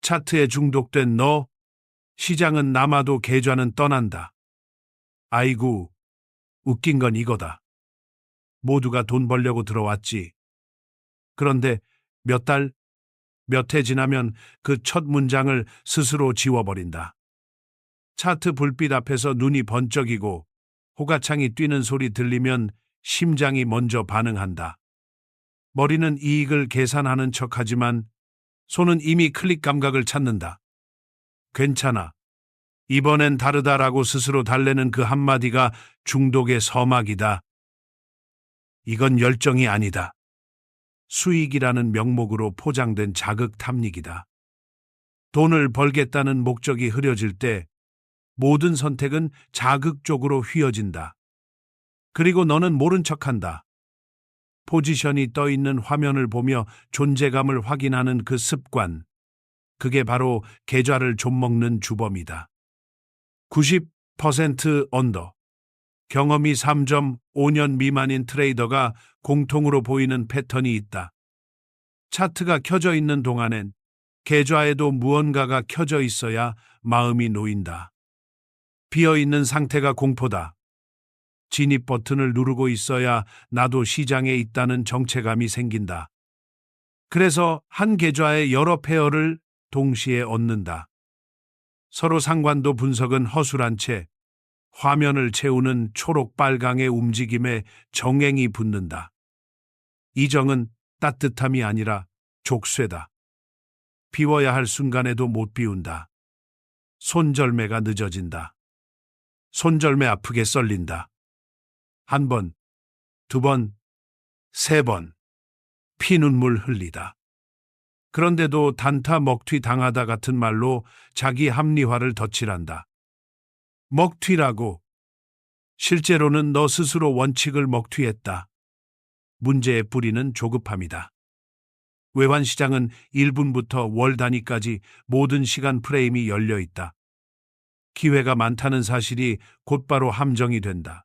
차트에 중독된 너, 시장은 남아도 계좌는 떠난다. 아이고, 웃긴 건 이거다. 모두가 돈 벌려고 들어왔지. 그런데 몇 달, 몇 해 지나면 그 첫 문장을 스스로 지워버린다. 차트 불빛 앞에서 눈이 번쩍이고 호가창이 뛰는 소리 들리면 심장이 먼저 반응한다. 머리는 이익을 계산하는 척하지만 손은 이미 클릭 감각을 찾는다. 괜찮아. 이번엔 다르다라고 스스로 달래는 그 한마디가 중독의 서막이다. 이건 열정이 아니다. 수익이라는 명목으로 포장된 자극 탐닉이다. 돈을 벌겠다는 목적이 흐려질 때 모든 선택은 자극 쪽으로 휘어진다. 그리고 너는 모른 척한다. 포지션이 떠 있는 화면을 보며 존재감을 확인하는 그 습관. 그게 바로 계좌를 좀먹는 주범이다. 90% 언더. 경험이 3.5년 미만인 트레이더가 공통으로 보이는 패턴이 있다. 차트가 켜져 있는 동안엔 계좌에도 무언가가 켜져 있어야 마음이 놓인다. 비어있는 상태가 공포다. 진입 버튼을 누르고 있어야 나도 시장에 있다는 정체감이 생긴다. 그래서 한 계좌의 여러 페어를 동시에 얻는다. 서로 상관도 분석은 허술한 채 화면을 채우는 초록-빨강의 움직임에 정행이 붙는다. 이 정은 따뜻함이 아니라 족쇄다. 비워야 할 순간에도 못 비운다. 손절매가 늦어진다. 손절매 아프게 썰린다. 한 번, 두 번, 세 번, 피눈물 흘리다. 그런데도 단타 먹튀 당하다 같은 말로 자기 합리화를 덧칠한다. 먹튀라고. 실제로는 너 스스로 원칙을 먹튀했다. 문제의 뿌리는 조급함이다. 외환시장은 1분부터 월 단위까지 모든 시간 프레임이 열려 있다. 기회가 많다는 사실이 곧바로 함정이 된다.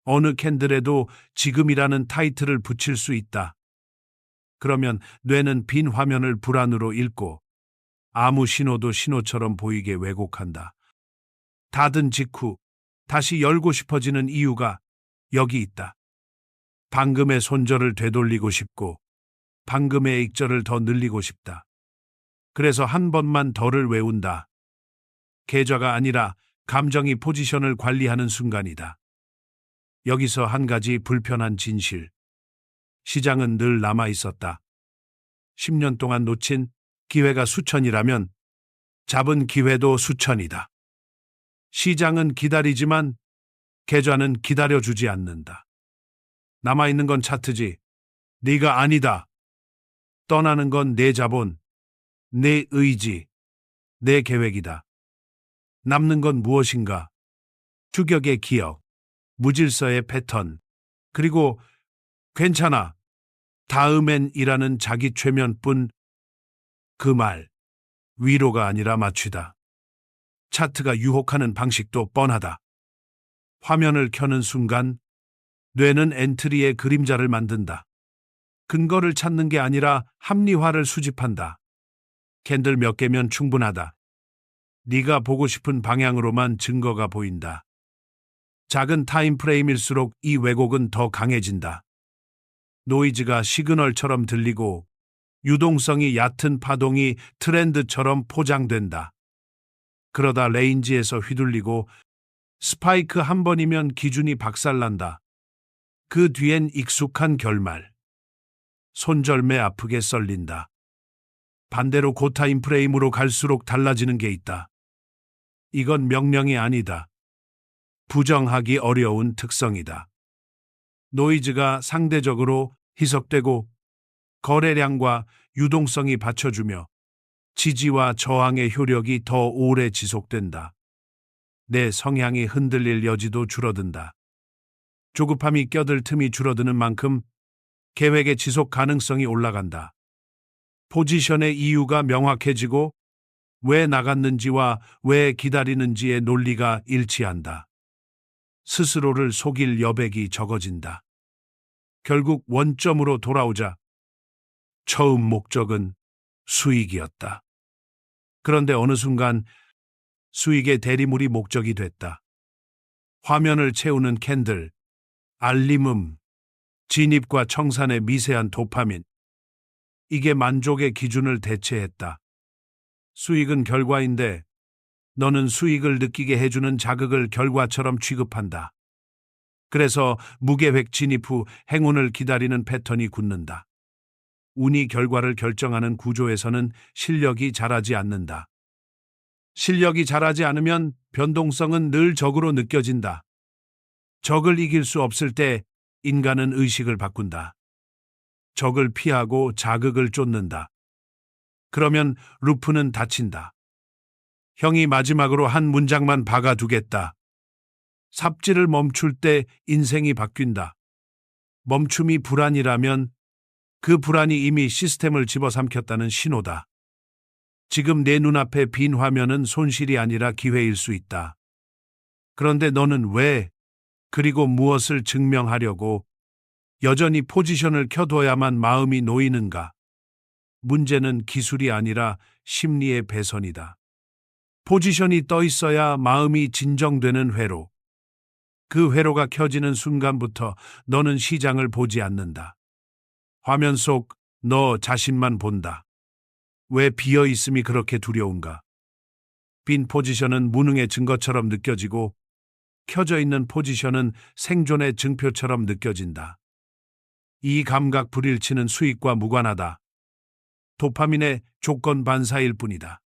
어느 캔들에도 지금이라는 타이틀을 붙일 수 있다. 그러면 뇌는 빈 화면을 불안으로 읽고 아무 신호도 신호처럼 보이게 왜곡한다. 닫은 직후 다시 열고 싶어지는 이유가 여기 있다. 방금의 손절을 되돌리고 싶고 방금의 익절을 더 늘리고 싶다. 그래서 한 번만 더를 외운다. 계좌가 아니라 감정이 포지션을 관리하는 순간이다. 여기서 한 가지 불편한 진실. 시장은 늘 남아 있었다. 10년 동안 놓친 기회가 수천이라면 잡은 기회도 수천이다. 시장은 기다리지만 계좌는 기다려주지 않는다. 남아있는 건 차트지. 네가 아니다. 떠나는 건 내 자본, 내 의지, 내 계획이다. 남는 건 무엇인가? 추격의 기억, 무질서의 패턴, 그리고 괜찮아. 다음엔 이라는 자기 최면뿐. 그 말, 위로가 아니라 마취다. 차트가 유혹하는 방식도 뻔하다. 화면을 켜는 순간 뇌는 엔트리의 그림자를 만든다. 근거를 찾는 게 아니라 합리화를 수집한다. 캔들 몇 개면 충분하다. 네가 보고 싶은 방향으로만 증거가 보인다. 작은 타임프레임일수록 이 왜곡은 더 강해진다. 노이즈가 시그널처럼 들리고 유동성이 얕은 파동이 트렌드처럼 포장된다. 그러다 레인지에서 휘둘리고 스파이크 한 번이면 기준이 박살난다. 그 뒤엔 익숙한 결말. 손절매 아프게 썰린다. 반대로 고타임 프레임으로 갈수록 달라지는 게 있다. 이건 명령이 아니다. 부정하기 어려운 특성이다. 노이즈가 상대적으로 희석되고 거래량과 유동성이 받쳐주며 지지와 저항의 효력이 더 오래 지속된다. 내 성향이 흔들릴 여지도 줄어든다. 조급함이 껴들 틈이 줄어드는 만큼 계획의 지속 가능성이 올라간다. 포지션의 이유가 명확해지고 왜 나갔는지와 왜 기다리는지의 논리가 일치한다. 스스로를 속일 여백이 적어진다. 결국 원점으로 돌아오자. 처음 목적은 수익이었다. 그런데 어느 순간 수익의 대리물이 목적이 됐다. 화면을 채우는 캔들, 알림음, 진입과 청산의 미세한 도파민. 이게 만족의 기준을 대체했다. 수익은 결과인데 너는 수익을 느끼게 해주는 자극을 결과처럼 취급한다. 그래서 무계획 진입 후 행운을 기다리는 패턴이 굳는다. 운이 결과를 결정하는 구조에서는 실력이 자라지 않는다. 실력이 자라지 않으면 변동성은 늘 적으로 느껴진다. 적을 이길 수 없을 때 인간은 의식을 바꾼다. 적을 피하고 자극을 쫓는다. 그러면 루프는 닫힌다. 형이 마지막으로 한 문장만 박아두겠다. 삽질을 멈출 때 인생이 바뀐다. 멈춤이 불안이라면 그 불안이 이미 시스템을 집어삼켰다는 신호다. 지금 내 눈앞에 빈 화면은 손실이 아니라 기회일 수 있다. 그런데 너는 왜, 그리고 무엇을 증명하려고 여전히 포지션을 켜둬야만 마음이 놓이는가? 문제는 기술이 아니라 심리의 배선이다. 포지션이 떠 있어야 마음이 진정되는 회로. 그 회로가 켜지는 순간부터 너는 시장을 보지 않는다. 화면 속 너 자신만 본다. 왜 비어 있음이 그렇게 두려운가? 빈 포지션은 무능의 증거처럼 느껴지고 켜져 있는 포지션은 생존의 증표처럼 느껴진다. 이 감각 불일치는 수익과 무관하다. 도파민의 조건 반사일 뿐이다.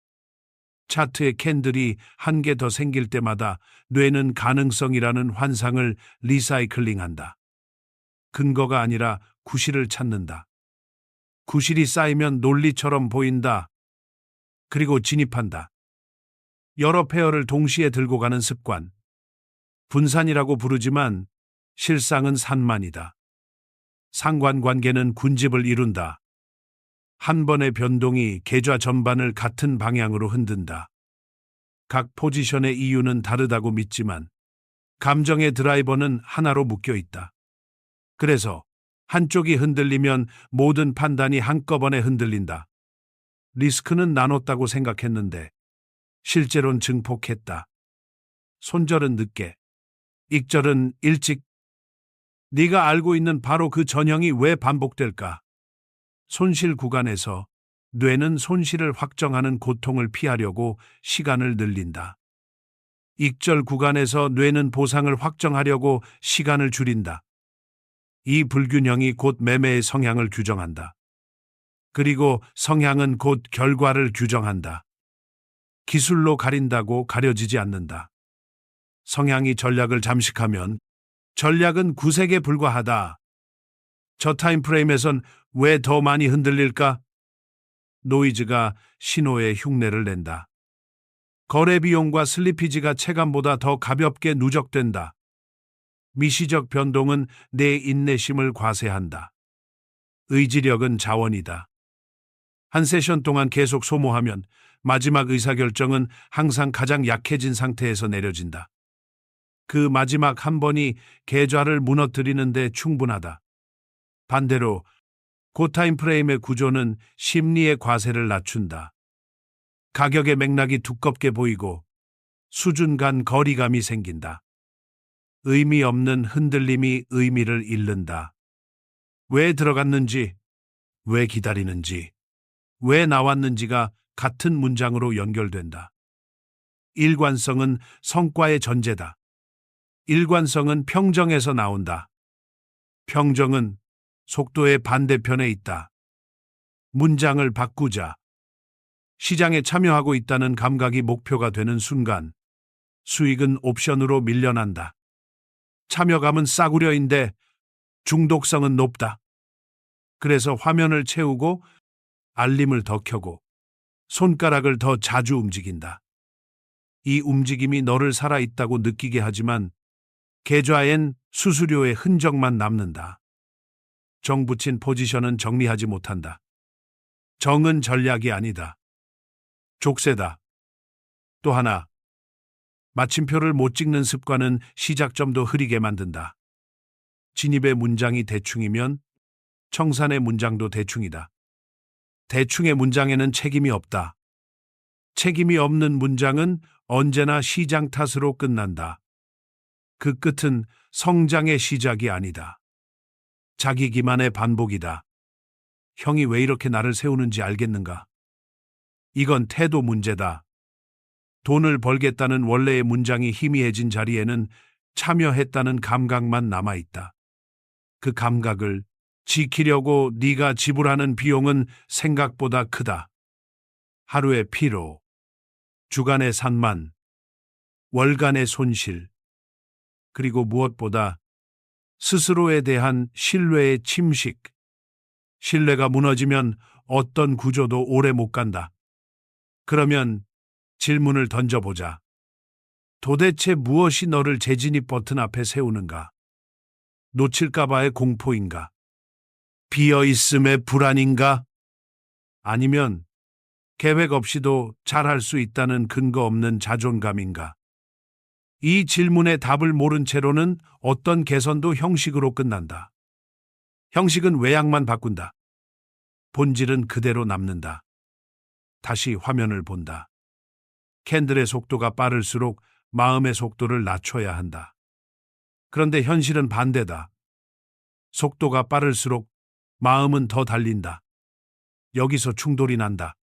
차트의 캔들이 한 개 더 생길 때마다 뇌는 가능성이라는 환상을 리사이클링한다. 근거가 아니라 구실을 찾는다. 구실이 쌓이면 논리처럼 보인다. 그리고 진입한다. 여러 페어를 동시에 들고 가는 습관. 분산이라고 부르지만 실상은 산만이다. 상관관계는 군집을 이룬다. 한 번의 변동이 계좌 전반을 같은 방향으로 흔든다. 각 포지션의 이유는 다르다고 믿지만 감정의 드라이버는 하나로 묶여 있다. 그래서 한쪽이 흔들리면 모든 판단이 한꺼번에 흔들린다. 리스크는 나눴다고 생각했는데 실제로는 증폭했다. 손절은 늦게, 익절은 일찍. 네가 알고 있는 바로 그 전형이 왜 반복될까? 손실 구간에서 뇌는 손실을 확정하는 고통을 피하려고 시간을 늘린다. 익절 구간에서 뇌는 보상을 확정하려고 시간을 줄인다. 이 불균형이 곧 매매의 성향을 규정한다. 그리고 성향은 곧 결과를 규정한다. 기술로 가린다고 가려지지 않는다. 성향이 전략을 잠식하면 전략은 구색에 불과하다. 저 타임프레임에선 왜 더 많이 흔들릴까? 노이즈가 신호의 흉내를 낸다. 거래 비용과 슬리피지가 체감보다 더 가볍게 누적된다. 미시적 변동은 내 인내심을 과세한다. 의지력은 자원이다. 한 세션 동안 계속 소모하면 마지막 의사결정은 항상 가장 약해진 상태에서 내려진다. 그 마지막 한 번이 계좌를 무너뜨리는 데 충분하다. 반대로 고타임 프레임의 구조는 심리의 과세를 낮춘다. 가격의 맥락이 두껍게 보이고 수준 간 거리감이 생긴다. 의미 없는 흔들림이 의미를 잃는다. 왜 들어갔는지, 왜 기다리는지, 왜 나왔는지가 같은 문장으로 연결된다. 일관성은 성과의 전제다. 일관성은 평정에서 나온다. 평정은 속도의 반대편에 있다. 문장을 바꾸자. 시장에 참여하고 있다는 감각이 목표가 되는 순간 수익은 옵션으로 밀려난다. 참여감은 싸구려인데 중독성은 높다. 그래서 화면을 채우고 알림을 더 켜고 손가락을 더 자주 움직인다. 이 움직임이 너를 살아있다고 느끼게 하지만 계좌엔 수수료의 흔적만 남는다. 정 붙인 포지션은 정리하지 못한다. 정은 전략이 아니다. 족쇄다. 또 하나, 마침표를 못 찍는 습관은 시작점도 흐리게 만든다. 진입의 문장이 대충이면 청산의 문장도 대충이다. 대충의 문장에는 책임이 없다. 책임이 없는 문장은 언제나 시장 탓으로 끝난다. 그 끝은 성장의 시작이 아니다. 자기 기만의 반복이다. 형이 왜 이렇게 나를 세우는지 알겠는가? 이건 태도 문제다. 돈을 벌겠다는 원래의 문장이 희미해진 자리에는 참여했다는 감각만 남아있다. 그 감각을 지키려고 네가 지불하는 비용은 생각보다 크다. 하루의 피로, 주간의 산만, 월간의 손실, 그리고 무엇보다 스스로에 대한 신뢰의 침식. 신뢰가 무너지면 어떤 구조도 오래 못 간다. 그러면 질문을 던져보자. 도대체 무엇이 너를 재진입 버튼 앞에 세우는가? 놓칠까봐의 공포인가? 비어있음의 불안인가? 아니면 계획 없이도 잘할 수 있다는 근거 없는 자존감인가? 이 질문에 답을 모른 채로는 어떤 개선도 형식으로 끝난다. 형식은 외양만 바꾼다. 본질은 그대로 남는다. 다시 화면을 본다. 캔들의 속도가 빠를수록 마음의 속도를 낮춰야 한다. 그런데 현실은 반대다. 속도가 빠를수록 마음은 더 달린다. 여기서 충돌이 난다.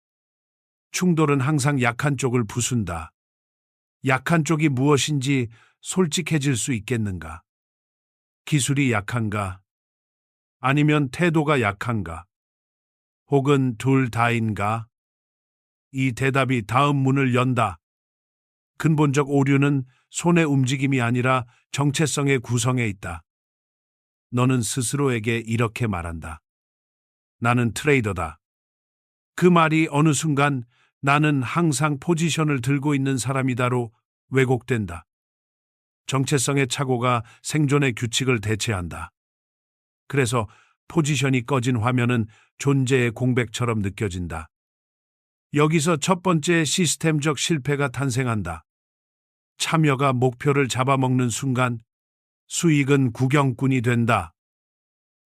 충돌은 항상 약한 쪽을 부순다. 약한 쪽이 무엇인지 솔직해질 수 있겠는가? 기술이 약한가? 아니면 태도가 약한가? 혹은 둘 다인가? 이 대답이 다음 문을 연다. 근본적 오류는 손의 움직임이 아니라 정체성의 구성에 있다. 너는 스스로에게 이렇게 말한다. 나는 트레이더다. 그 말이 어느 순간 나는 항상 포지션을 들고 있는 사람이다로 왜곡된다. 정체성의 착오가 생존의 규칙을 대체한다. 그래서 포지션이 꺼진 화면은 존재의 공백처럼 느껴진다. 여기서 첫 번째 시스템적 실패가 탄생한다. 참여가 목표를 잡아먹는 순간 수익은 구경꾼이 된다.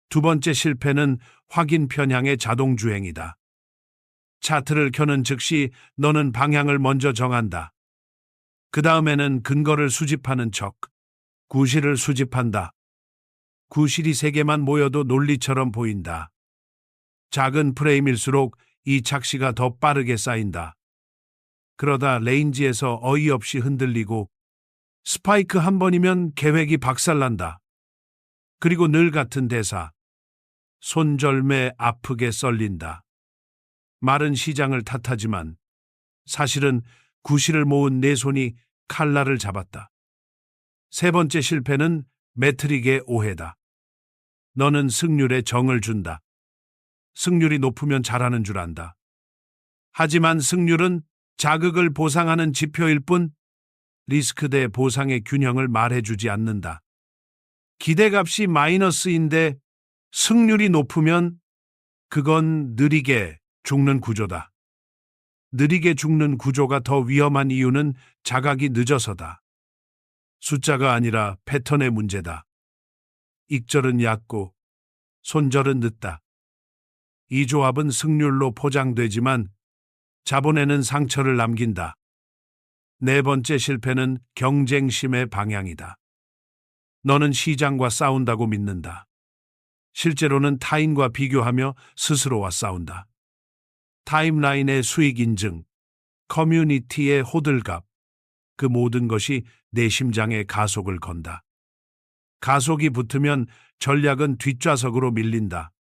두 번째 실패는 확인 편향의 자동주행이다. 차트를 켜는 즉시 너는 방향을 먼저 정한다. 그 다음에는 근거를 수집하는 척, 구실을 수집한다. 구실이 3개만 모여도 논리처럼 보인다. 작은 프레임일수록 이 착시가 더 빠르게 쌓인다. 그러다 레인지에서 어이없이 흔들리고 스파이크 한 번이면 계획이 박살난다. 그리고 늘 같은 대사. 손절매 아프게 썰린다. 말은 시장을 탓하지만 사실은 구실을 모은 내 손이 칼날을 잡았다. 세 번째 실패는 매트릭의 오해다. 너는 승률에 정을 준다. 승률이 높으면 잘하는 줄 안다. 하지만 승률은 자극을 보상하는 지표일 뿐 리스크 대 보상의 균형을 말해주지 않는다. 기대값이 마이너스인데 승률이 높으면 그건 느리게 죽는 구조다. 느리게 죽는 구조가 더 위험한 이유는 자각이 늦어서다. 숫자가 아니라 패턴의 문제다. 익절은 얕고 손절은 늦다. 이 조합은 승률로 포장되지만 자본에는 상처를 남긴다. 네 번째 실패는 경쟁심의 방향이다. 너는 시장과 싸운다고 믿는다. 실제로는 타인과 비교하며 스스로와 싸운다. 타임라인의 수익 인증, 커뮤니티의 호들갑, 그 모든 것이 내 심장에 가속을 건다. 가속이 붙으면 전략은 뒷좌석으로 밀린다.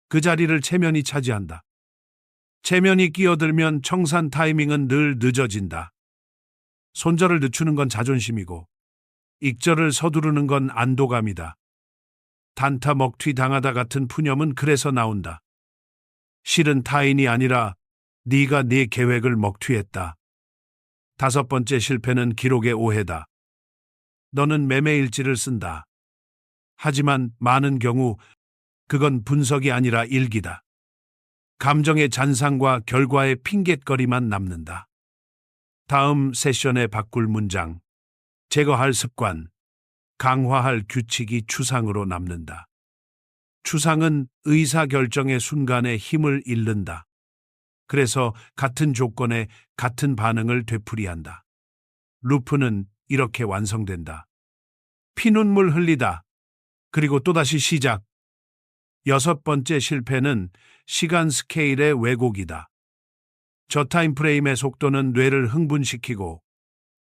그 자리를 체면이 차지한다. 체면이 끼어들면 청산 타이밍은 늘 늦어진다. 손절을 늦추는 건 자존심이고 익절을 서두르는 건 안도감이다. 단타 먹튀 당하다 같은 푸념은 그래서 나온다. 실은 타인이 아니라 네가 네 계획을 먹튀했다. 다섯 번째 실패는 기록의 오해다. 너는 매매일지를 쓴다. 하지만 많은 경우 그건 분석이 아니라 일기다. 감정의 잔상과 결과의 핑곗거리만 남는다. 다음 세션에 바꿀 문장, 제거할 습관, 강화할 규칙이 추상으로 남는다. 추상은 의사결정의 순간에 힘을 잃는다. 그래서 같은 조건에 같은 반응을 되풀이한다. 루프는 이렇게 완성된다. 피눈물 흘리다. 그리고 또다시 시작. 여섯 번째 실패는 시간 스케일의 왜곡이다. 저타임 프레임의 속도는 뇌를 흥분시키고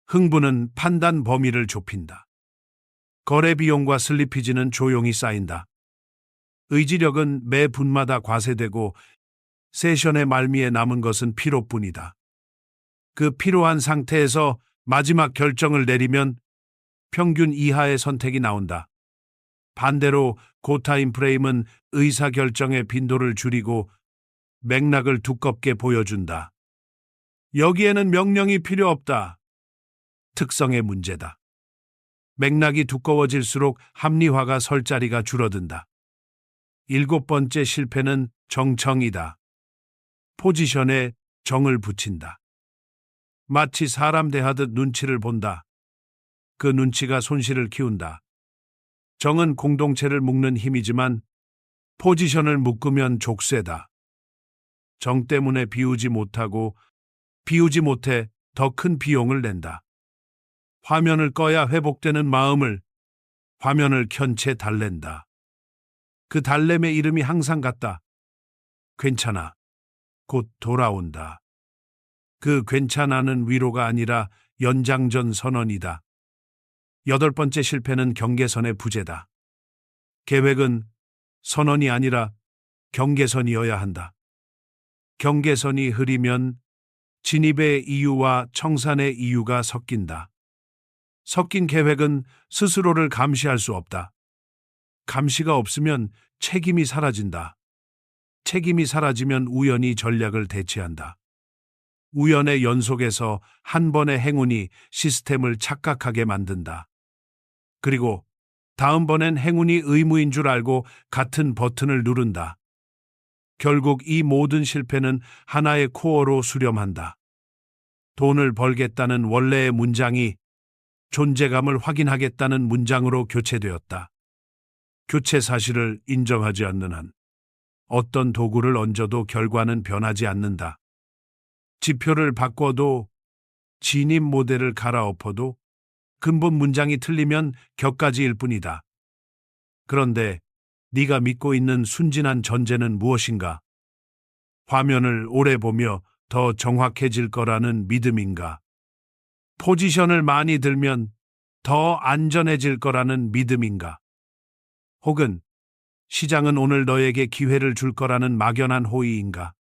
흥분은 판단 범위를 좁힌다. 거래 비용과 슬리피지는 조용히 쌓인다. 의지력은 매 분마다 과세되고 세션의 말미에 남은 것은 피로뿐이다. 그 피로한 상태에서 마지막 결정을 내리면 평균 이하의 선택이 나온다. 반대로 고타임 프레임은 의사결정의 빈도를 줄이고 맥락을 두껍게 보여준다. 여기에는 명령이 필요 없다. 특성의 문제다. 맥락이 두꺼워질수록 합리화가 설 자리가 줄어든다. 일곱 번째 실패는 정청이다. 포지션에 정을 붙인다. 마치 사람 대하듯 눈치를 본다. 그 눈치가 손실을 키운다. 정은 공동체를 묶는 힘이지만 포지션을 묶으면 족쇄다. 정 때문에 비우지 못해 더 큰 비용을 낸다. 화면을 꺼야 회복되는 마음을 화면을 켠 채 달랜다. 그 달램의 이름이 항상 같다. 괜찮아. 곧 돌아온다. 그 괜찮아는 위로가 아니라 연장전 선언이다. 여덟 번째 실패는 경계선의 부재다. 계획은 선언이 아니라 경계선이어야 한다. 경계선이 흐리면 진입의 이유와 청산의 이유가 섞인다. 섞인 계획은 스스로를 감시할 수 없다. 감시가 없으면 책임이 사라진다. 책임이 사라지면 우연이 전략을 대체한다. 우연의 연속에서 한 번의 행운이 시스템을 착각하게 만든다. 그리고 다음번엔 행운이 의무인 줄 알고 같은 버튼을 누른다. 결국 이 모든 실패는 하나의 코어로 수렴한다. 돈을 벌겠다는 원래의 문장이 존재감을 확인하겠다는 문장으로 교체되었다. 교체 사실을 인정하지 않는 한 어떤 도구를 얹어도 결과는 변하지 않는다. 지표를 바꿔도 진입 모델을 갈아엎어도 근본 문장이 틀리면 격가지일 뿐이다. 그런데 네가 믿고 있는 순진한 전제는 무엇인가? 화면을 오래 보며 더 정확해질 거라는 믿음인가? 포지션을 많이 들면 더 안전해질 거라는 믿음인가? 혹은 시장은 오늘 너에게 기회를 줄 거라는 막연한 호의인가?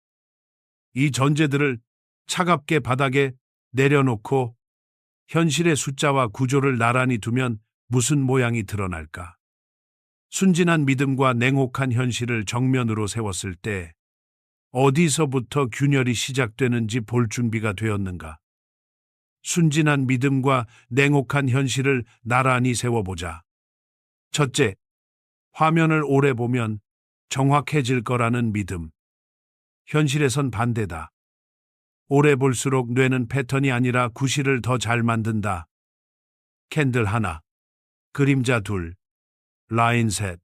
이 전제들을 차갑게 바닥에 내려놓고 현실의 숫자와 구조를 나란히 두면 무슨 모양이 드러날까? 순진한 믿음과 냉혹한 현실을 정면으로 세웠을 때 어디서부터 균열이 시작되는지 볼 준비가 되었는가? 순진한 믿음과 냉혹한 현실을 나란히 세워보자. 첫째, 화면을 오래 보면 정확해질 거라는 믿음. 현실에선 반대다. 오래 볼수록 뇌는 패턴이 아니라 구실을 더 잘 만든다. 캔들 하나, 그림자 둘, 라인 셋.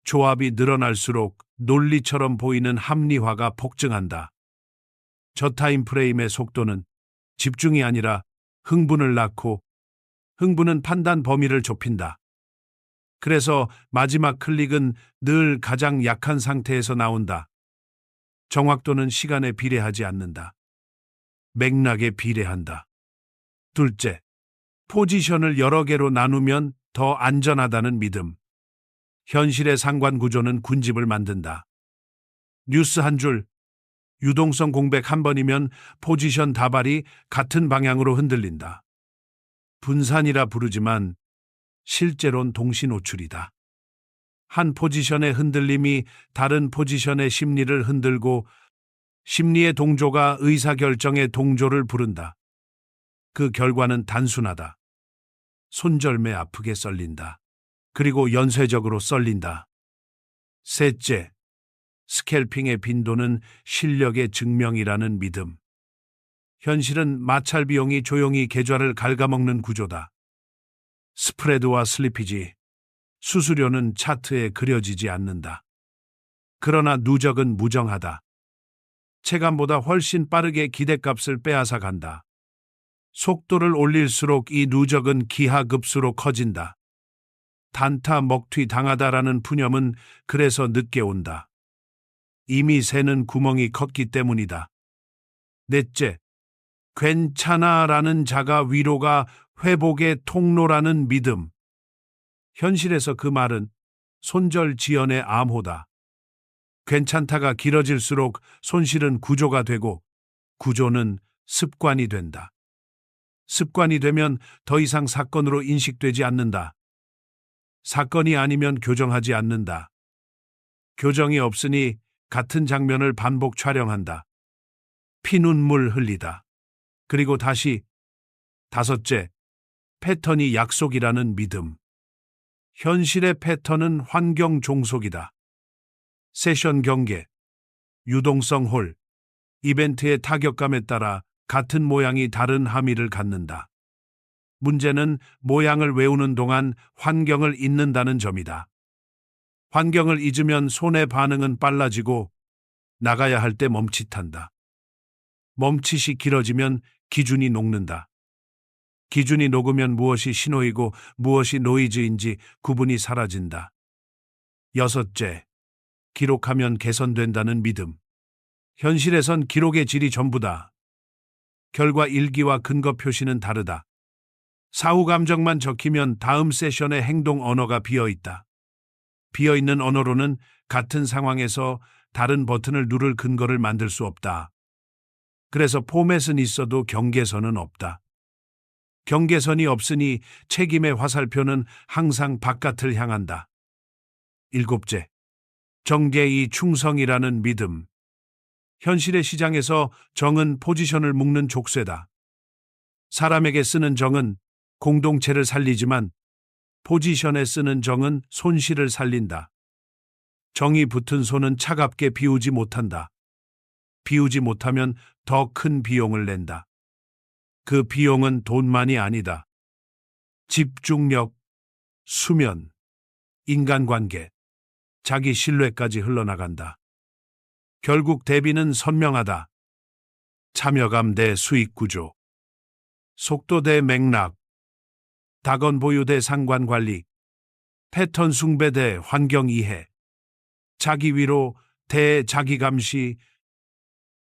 조합이 늘어날수록 논리처럼 보이는 합리화가 폭증한다. 저타임 프레임의 속도는 집중이 아니라 흥분을 낳고 흥분은 판단 범위를 좁힌다. 그래서 마지막 클릭은 늘 가장 약한 상태에서 나온다. 정확도는 시간에 비례하지 않는다. 맥락에 비례한다. 둘째, 포지션을 여러 개로 나누면 더 안전하다는 믿음. 현실의 상관 구조는 군집을 만든다. 뉴스 한 줄, 유동성 공백 한 번이면 포지션 다발이 같은 방향으로 흔들린다. 분산이라 부르지만 실제론 동시 노출이다. 한 포지션의 흔들림이 다른 포지션의 심리를 흔들고 심리의 동조가 의사결정의 동조를 부른다. 그 결과는 단순하다. 손절매 아프게 썰린다. 그리고 연쇄적으로 썰린다. 셋째, 스캘핑의 빈도는 실력의 증명이라는 믿음. 현실은 마찰 비용이 조용히 계좌를 갉아먹는 구조다. 스프레드와 슬리피지, 수수료는 차트에 그려지지 않는다. 그러나 누적은 무정하다. 체감보다 훨씬 빠르게 기대값을 빼앗아 간다. 속도를 올릴수록 이 누적은 기하급수로 커진다. 단타 먹튀 당하다라는 푸념은 그래서 늦게 온다. 이미 새는 구멍이 컸기 때문이다. 넷째, 괜찮아라는 자가 위로가 회복의 통로라는 믿음. 현실에서 그 말은 손절지연의 암호다. 괜찮다가 길어질수록 손실은 구조가 되고 구조는 습관이 된다. 습관이 되면 더 이상 사건으로 인식되지 않는다. 사건이 아니면 교정하지 않는다. 교정이 없으니 같은 장면을 반복 촬영한다. 피눈물 흘리다. 그리고 다시. 다섯째, 패턴이 약속이라는 믿음. 현실의 패턴은 환경 종속이다. 세션 경계, 유동성 홀, 이벤트의 타격감에 따라 같은 모양이 다른 함의를 갖는다. 문제는 모양을 외우는 동안 환경을 잊는다는 점이다. 환경을 잊으면 손의 반응은 빨라지고 나가야 할 때 멈칫한다. 멈칫이 길어지면 기준이 녹는다. 기준이 녹으면 무엇이 신호이고 무엇이 노이즈인지 구분이 사라진다. 여섯째, 기록하면 개선된다는 믿음. 현실에선 기록의 질이 전부다. 결과 일기와 근거 표시는 다르다. 사후 감정만 적히면 다음 세션의 행동 언어가 비어있다. 비어있는 언어로는 같은 상황에서 다른 버튼을 누를 근거를 만들 수 없다. 그래서 포맷은 있어도 경계선은 없다. 경계선이 없으니 책임의 화살표는 항상 바깥을 향한다. 일곱째, 정계의 충성이라는 믿음. 현실의 시장에서 정은 포지션을 묶는 족쇄다. 사람에게 쓰는 정은 공동체를 살리지만 포지션에 쓰는 정은 손실을 살린다. 정이 붙은 손은 차갑게 비우지 못한다. 비우지 못하면 더 큰 비용을 낸다. 그 비용은 돈만이 아니다. 집중력, 수면, 인간관계, 자기 신뢰까지 흘러나간다. 결국 대비는 선명하다. 참여감 대 수익구조, 속도 대 맥락, 다건 보유 대 상관관리, 패턴 숭배 대 환경 이해, 자기 위로 대 자기 감시.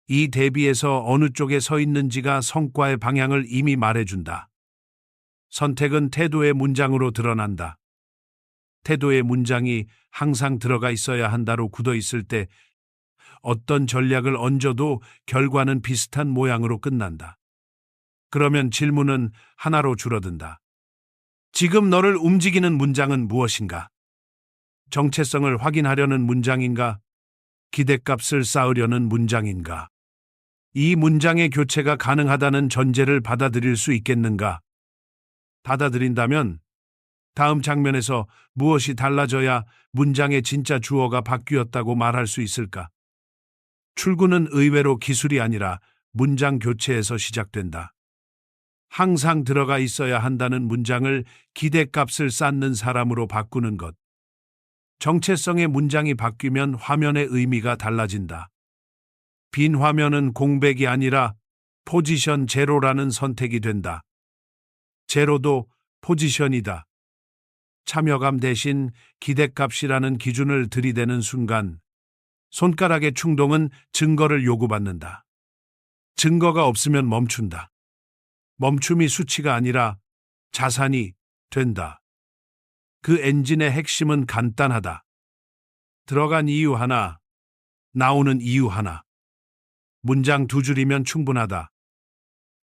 이 대비에서 어느 쪽에 서 있는지가 성과의 방향을 이미 말해준다. 선택은 태도의 문장으로 드러난다. 태도의 문장이 항상 들어가 있어야 한다로 굳어 있을 때 어떤 전략을 얹어도 결과는 비슷한 모양으로 끝난다. 그러면 질문은 하나로 줄어든다. 지금 너를 움직이는 문장은 무엇인가? 정체성을 확인하려는 문장인가? 기대값을 쌓으려는 문장인가? 이 문장의 교체가 가능하다는 전제를 받아들일 수 있겠는가? 받아들인다면 다음 장면에서 무엇이 달라져야 문장의 진짜 주어가 바뀌었다고 말할 수 있을까? 출구는 의외로 기술이 아니라 문장 교체에서 시작된다. 항상 들어가 있어야 한다는 문장을 기대값을 쌓는 사람으로 바꾸는 것. 정체성의 문장이 바뀌면 화면의 의미가 달라진다. 빈 화면은 공백이 아니라 포지션 제로라는 선택이 된다. 제로도 포지션이다. 참여감 대신 기대값이라는 기준을 들이대는 순간 손가락의 충동은 증거를 요구받는다. 증거가 없으면 멈춘다. 멈춤이 수치가 아니라 자산이 된다. 그 엔진의 핵심은 간단하다. 들어간 이유 하나, 나오는 이유 하나. 문장 두 줄이면 충분하다.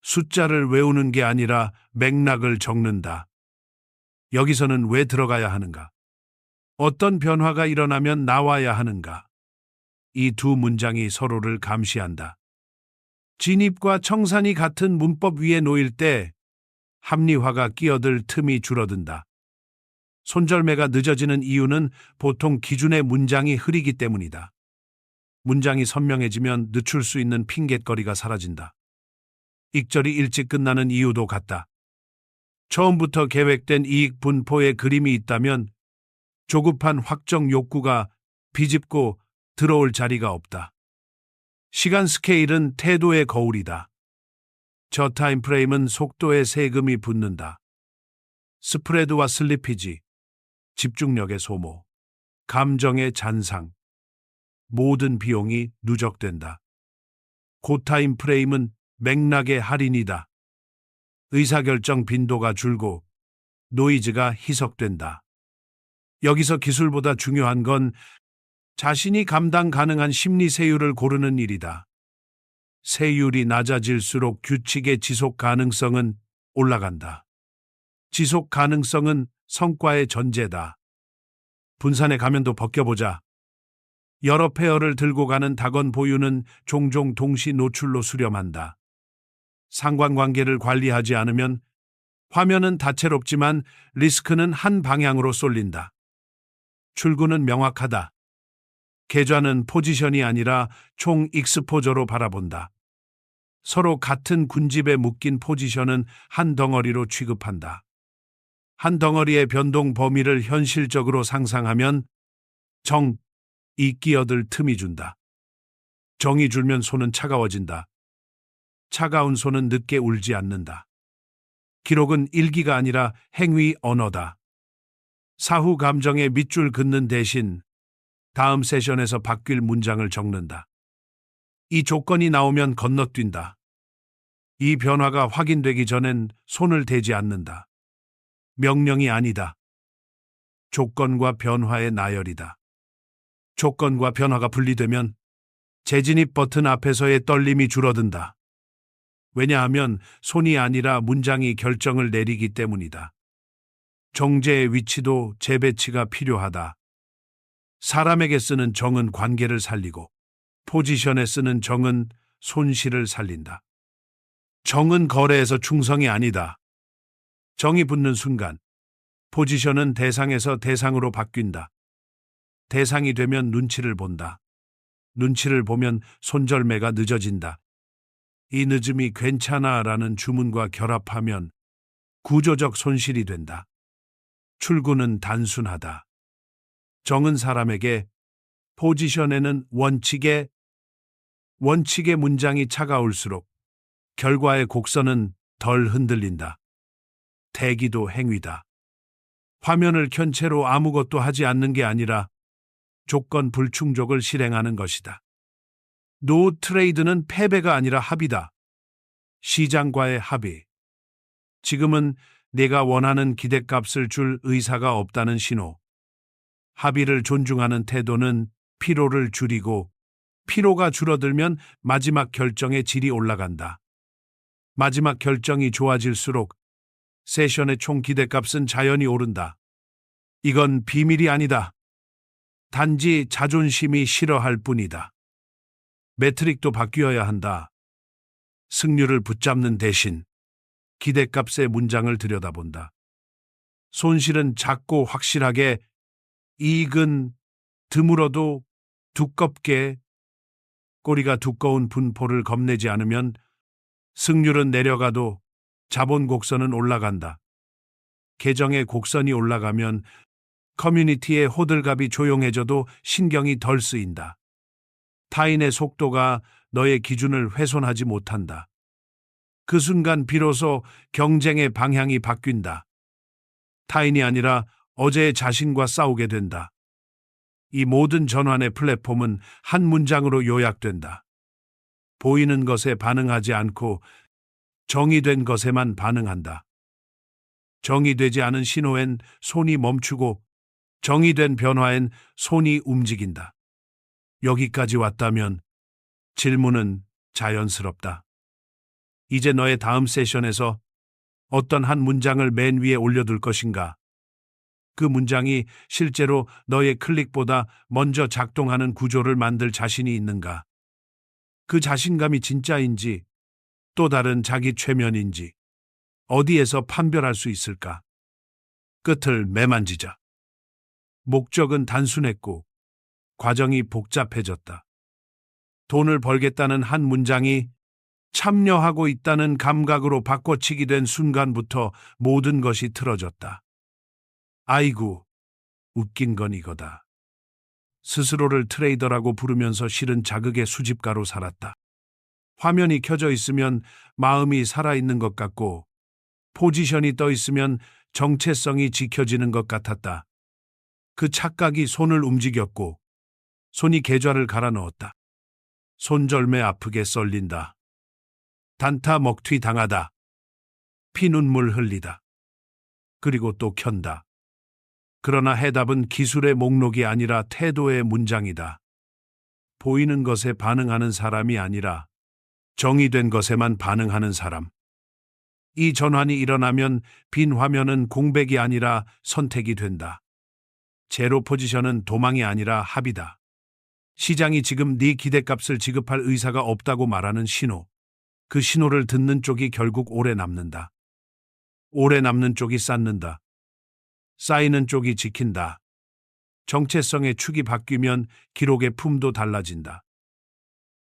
숫자를 외우는 게 아니라 맥락을 적는다. 여기서는 왜 들어가야 하는가? 어떤 변화가 일어나면 나와야 하는가? 이 두 문장이 서로를 감시한다. 진입과 청산이 같은 문법 위에 놓일 때 합리화가 끼어들 틈이 줄어든다. 손절매가 늦어지는 이유는 보통 기준의 문장이 흐리기 때문이다. 문장이 선명해지면 늦출 수 있는 핑곗거리가 사라진다. 익절이 일찍 끝나는 이유도 같다. 처음부터 계획된 이익 분포의 그림이 있다면 조급한 확정 욕구가 비집고 들어올 자리가 없다. 시간 스케일은 태도의 거울이다. 저 타임프레임은 속도에 세금이 붙는다. 스프레드와 슬리피지, 집중력의 소모, 감정의 잔상, 모든 비용이 누적된다. 고타임프레임은 맥락의 할인이다. 의사결정 빈도가 줄고 노이즈가 희석된다. 여기서 기술보다 중요한 건 자신이 감당 가능한 심리 세율을 고르는 일이다. 세율이 낮아질수록 규칙의 지속 가능성은 올라간다. 지속 가능성은 성과의 전제다. 분산의 가면도 벗겨보자. 여러 페어를 들고 가는 닭원 보유는 종종 동시 노출로 수렴한다. 상관관계를 관리하지 않으면 화면은 다채롭지만 리스크는 한 방향으로 쏠린다. 출구는 명확하다. 계좌는 포지션이 아니라 총 익스포저로 바라본다. 서로 같은 군집에 묶인 포지션은 한 덩어리로 취급한다. 한 덩어리의 변동 범위를 현실적으로 상상하면 정이 끼어들 틈이 준다. 정이 줄면 손은 차가워진다. 차가운 손은 늦게 울지 않는다. 기록은 일기가 아니라 행위 언어다. 사후 감정에 밑줄 긋는 대신 다음 세션에서 바뀔 문장을 적는다. 이 조건이 나오면 건너뛴다. 이 변화가 확인되기 전엔 손을 대지 않는다. 명령이 아니다. 조건과 변화의 나열이다. 조건과 변화가 분리되면 재진입 버튼 앞에서의 떨림이 줄어든다. 왜냐하면 손이 아니라 문장이 결정을 내리기 때문이다. 정제의 위치도 재배치가 필요하다. 사람에게 쓰는 정은 관계를 살리고 포지션에 쓰는 정은 손실을 살린다. 정은 거래에서 충성이 아니다. 정이 붙는 순간 포지션은 대상에서 대상으로 바뀐다. 대상이 되면 눈치를 본다. 눈치를 보면 손절매가 늦어진다. 이 늦음이 괜찮아라는 주문과 결합하면 구조적 손실이 된다. 출구는 단순하다. 정은 사람에게, 포지션에는 원칙의 문장이 차가울수록 결과의 곡선은 덜 흔들린다. 대기도 행위다. 화면을 켠 채로 아무것도 하지 않는 게 아니라 조건 불충족을 실행하는 것이다. 노 트레이드는 패배가 아니라 합의다. 시장과의 합의. 지금은 내가 원하는 기대값을 줄 의사가 없다는 신호. 합의를 존중하는 태도는 피로를 줄이고 피로가 줄어들면 마지막 결정의 질이 올라간다. 마지막 결정이 좋아질수록 세션의 총 기대값은 자연히 오른다. 이건 비밀이 아니다. 단지 자존심이 싫어할 뿐이다. 매트릭도 바뀌어야 한다. 승률을 붙잡는 대신 기대값의 문장을 들여다본다. 손실은 작고 확실하게, 이익은 드물어도 두껍게, 꼬리가 두꺼운 분포를 겁내지 않으면 승률은 내려가도 자본 곡선은 올라간다. 계정의 곡선이 올라가면 커뮤니티의 호들갑이 조용해져도 신경이 덜 쓰인다. 타인의 속도가 너의 기준을 훼손하지 못한다. 그 순간 비로소 경쟁의 방향이 바뀐다. 타인이 아니라 어제의 자신과 싸우게 된다. 이 모든 전환의 플랫폼은 한 문장으로 요약된다. 보이는 것에 반응하지 않고 정의된 것에만 반응한다. 정의되지 않은 신호엔 손이 멈추고 정의된 변화엔 손이 움직인다. 여기까지 왔다면 질문은 자연스럽다. 이제 너의 다음 세션에서 어떤 한 문장을 맨 위에 올려둘 것인가? 그 문장이 실제로 너의 클릭보다 먼저 작동하는 구조를 만들 자신이 있는가? 그 자신감이 진짜인지 또 다른 자기 최면인지 어디에서 판별할 수 있을까? 끝을 매만지자. 목적은 단순했고 과정이 복잡해졌다. 돈을 벌겠다는 한 문장이 참여하고 있다는 감각으로 바꿔치기 된 순간부터 모든 것이 틀어졌다. 아이고, 웃긴 건 이거다. 스스로를 트레이더라고 부르면서 실은 자극의 수집가로 살았다. 화면이 켜져 있으면 마음이 살아있는 것 같고 포지션이 떠 있으면 정체성이 지켜지는 것 같았다. 그 착각이 손을 움직였고 손이 계좌를 갈아 넣었다. 손절매 아프게 썰린다. 단타 먹튀 당하다. 피눈물 흘리다. 그리고 또 켠다. 그러나 해답은 기술의 목록이 아니라 태도의 문장이다. 보이는 것에 반응하는 사람이 아니라 정의된 것에만 반응하는 사람. 이 전환이 일어나면 빈 화면은 공백이 아니라 선택이 된다. 제로 포지션은 도망이 아니라 합이다. 시장이 지금 네 기대값을 지급할 의사가 없다고 말하는 신호. 그 신호를 듣는 쪽이 결국 오래 남는다. 오래 남는 쪽이 쌓는다. 쌓이는 쪽이 지킨다. 정체성의 축이 바뀌면 기록의 품도 달라진다.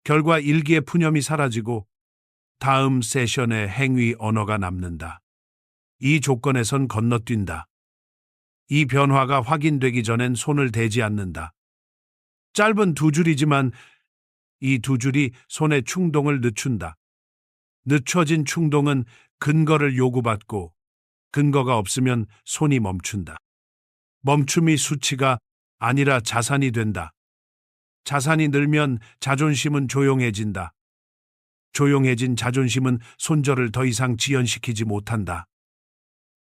결과 일기의 푸념이 사라지고 다음 세션의 행위 언어가 남는다. 이 조건에선 건너뛴다. 이 변화가 확인되기 전엔 손을 대지 않는다. 짧은 두 줄이지만 이 두 줄이 손의 충동을 늦춘다. 늦춰진 충동은 근거를 요구받고 근거가 없으면 손이 멈춘다. 멈춤이 수치가 아니라 자산이 된다. 자산이 늘면 자존심은 조용해진다. 조용해진 자존심은 손절을 더 이상 지연시키지 못한다.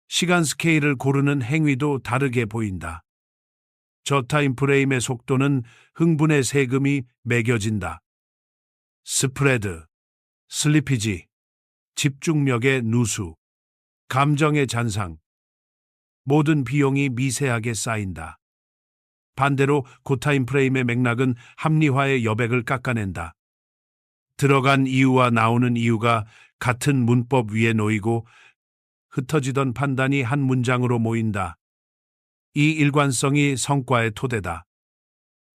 시간 스케일을 고르는 행위도 다르게 보인다. 저타임 프레임의 속도는 흥분의 세금이 매겨진다. 스프레드, 슬리피지, 집중력의 누수, 감정의 잔상, 모든 비용이 미세하게 쌓인다. 반대로 고타임 프레임의 맥락은 합리화의 여백을 깎아낸다. 들어간 이유와 나오는 이유가 같은 문법 위에 놓이고 흩어지던 판단이 한 문장으로 모인다. 이 일관성이 성과의 토대다.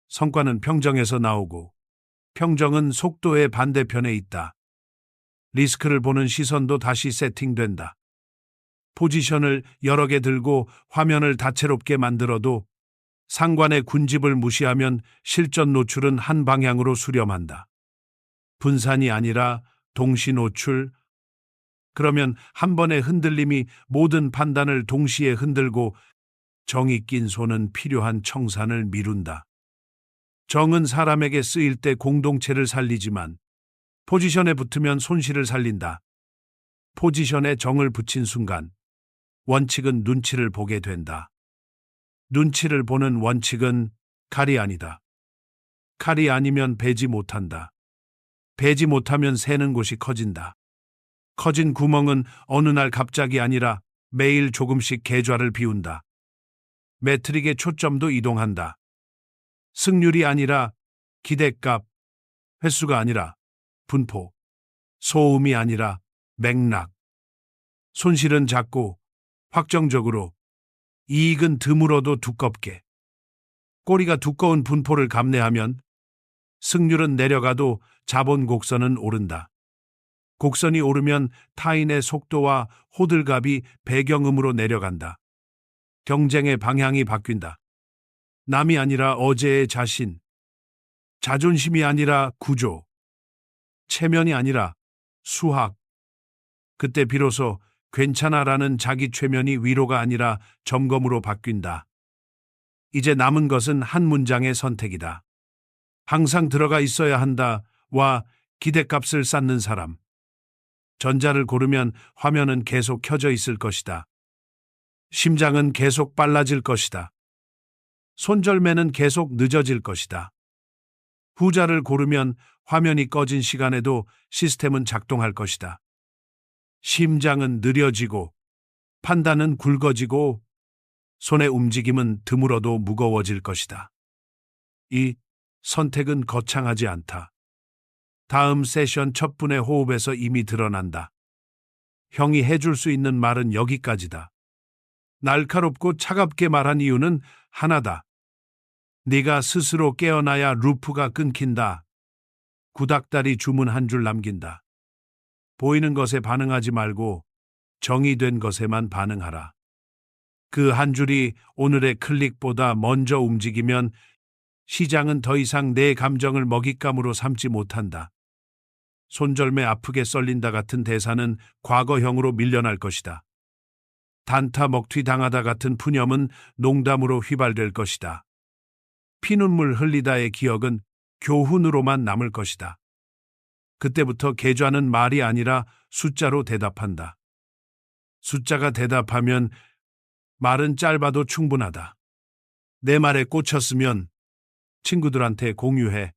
성과는 평정에서 나오고 평정은 속도의 반대편에 있다. 리스크를 보는 시선도 다시 세팅된다. 포지션을 여러 개 들고 화면을 다채롭게 만들어도 상관의 군집을 무시하면 실전 노출은 한 방향으로 수렴한다. 분산이 아니라 동시 노출. 그러면 한 번의 흔들림이 모든 판단을 동시에 흔들고 정이 낀 손은 필요한 청산을 미룬다. 정은 사람에게 쓰일 때 공동체를 살리지만 포지션에 붙으면 손실을 살린다. 포지션에 정을 붙인 순간 원칙은 눈치를 보게 된다. 눈치를 보는 원칙은 칼이 아니다. 칼이 아니면 베지 못한다. 베지 못하면 새는 곳이 커진다. 커진 구멍은 어느 날 갑자기 아니라 매일 조금씩 계좌를 비운다. 매트릭의 초점도 이동한다. 승률이 아니라 기대값, 횟수가 아니라 분포, 소음이 아니라 맥락. 손실은 작고 확정적으로, 이익은 드물어도 두껍게. 꼬리가 두꺼운 분포를 감내하면 승률은 내려가도 자본 곡선은 오른다. 곡선이 오르면 타인의 속도와 호들갑이 배경음으로 내려간다. 경쟁의 방향이 바뀐다. 남이 아니라 어제의 자신, 자존심이 아니라 구조, 체면이 아니라 수학. 그때 비로소 괜찮아라는 자기 최면이 위로가 아니라 점검으로 바뀐다. 이제 남은 것은 한 문장의 선택이다. 항상 들어가 있어야 한다와 기대값을 쌓는 사람. 전자를 고르면 화면은 계속 켜져 있을 것이다. 심장은 계속 빨라질 것이다. 손절매는 계속 늦어질 것이다. 후자를 고르면 화면이 꺼진 시간에도 시스템은 작동할 것이다. 심장은 느려지고 판단은 굵어지고 손의 움직임은 드물어도 무거워질 것이다. 이 선택은 거창하지 않다. 다음 세션 첫 분의 호흡에서 이미 드러난다. 형이 해줄 수 있는 말은 여기까지다. 날카롭고 차갑게 말한 이유는 하나다. 네가 스스로 깨어나야 루프가 끊긴다. 구닥다리 주문 한 줄 남긴다. 보이는 것에 반응하지 말고 정의된 것에만 반응하라. 그 한 줄이 오늘의 클릭보다 먼저 움직이면 시장은 더 이상 내 감정을 먹잇감으로 삼지 못한다. 손절매 아프게 썰린다 같은 대사는 과거형으로 밀려날 것이다. 단타 먹튀 당하다 같은 푸념은 농담으로 휘발될 것이다. 피눈물 흘리다의 기억은 교훈으로만 남을 것이다. 그때부터 계좌는 말이 아니라 숫자로 대답한다. 숫자가 대답하면 말은 짧아도 충분하다. 내 말에 꽂혔으면 친구들한테 공유해.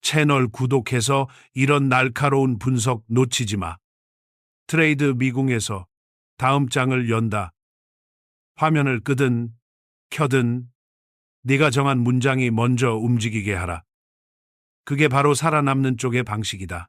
채널 구독해서 이런 날카로운 분석 놓치지 마. 트레이드 미궁에서 다음 장을 연다. 화면을 끄든 켜든 네가 정한 문장이 먼저 움직이게 하라. 그게 바로 살아남는 쪽의 방식이다.